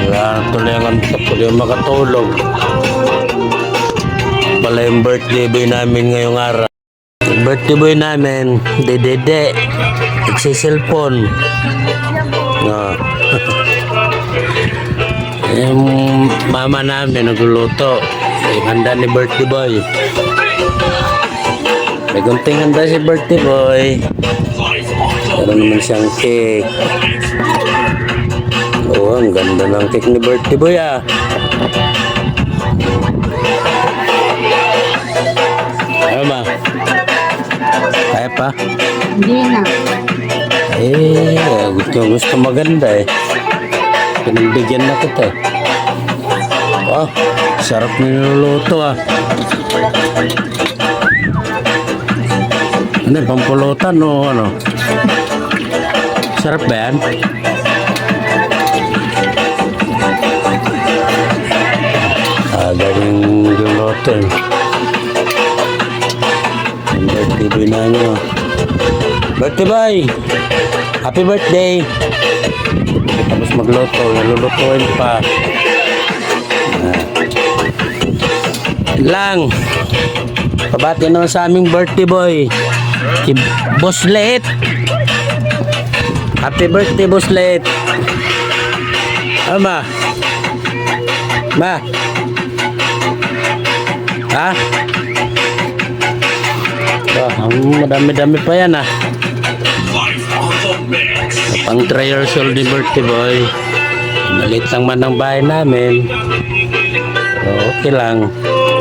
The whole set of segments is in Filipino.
Wala tuloy ang antap ko yung makatulog. Pala yung birthday boy namin ngayong araw. Yung birthday boy namin, dede, nagsiselfon. No. Yung mama namin nagluluto. Yung handa ni birthday boy. May gunting handa si birthday boy. Meron naman siyang cake. Oh, ang ganda ng cake ni birthday boy ah. Ano ba? Kaya pa? Hindi na. Gusto maganda eh. Pinagbigyan na kita. Oh, sarap niluluto ah. Ano, pampulutan o ano? Sarap ba yan? Galing luluto eh. Ang birthday boy na nyo. Birthday boy! Happy birthday! Tapos magluto, nalulutuin pa. Lang! Pabati naman sa aming birthday boy. Si Boss Let. Happy birthday, Boss Let. Ma? Ma? Ha? Madami-dami pa yan ah. Pang 3 years old ni birthday boy. Maliit lang man ang bahay namin. So, okay lang.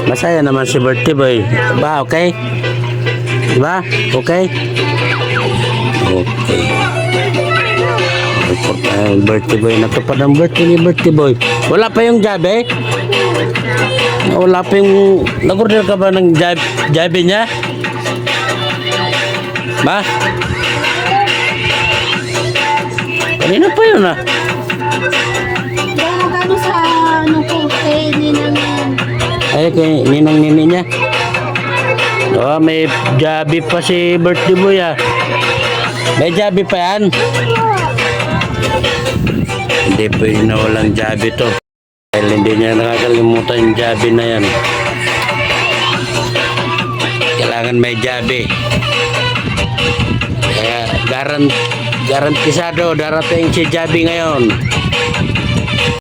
Masaya naman si birthday boy. Ba, okay? Diba? Okay? Okay. Birthday boy. Natupad ang birthday ni birthday boy. Wala pa yung jabe? Wala pa yung... Nag-order ka ba ng jabe niya? Ba? Kanina pa yun ah. Magkano sa ano po, kay ninang yan? Ay, kay ninang nini niya. Oh, may jabi pa si birthday boy ah. May jabi pa yan. Hindi pwede na walang jabi to. Dahil hindi niya nakakalimutan yung jabi na yan. Kailangan may jabi. Kaya garantisado darating si jabi ngayon.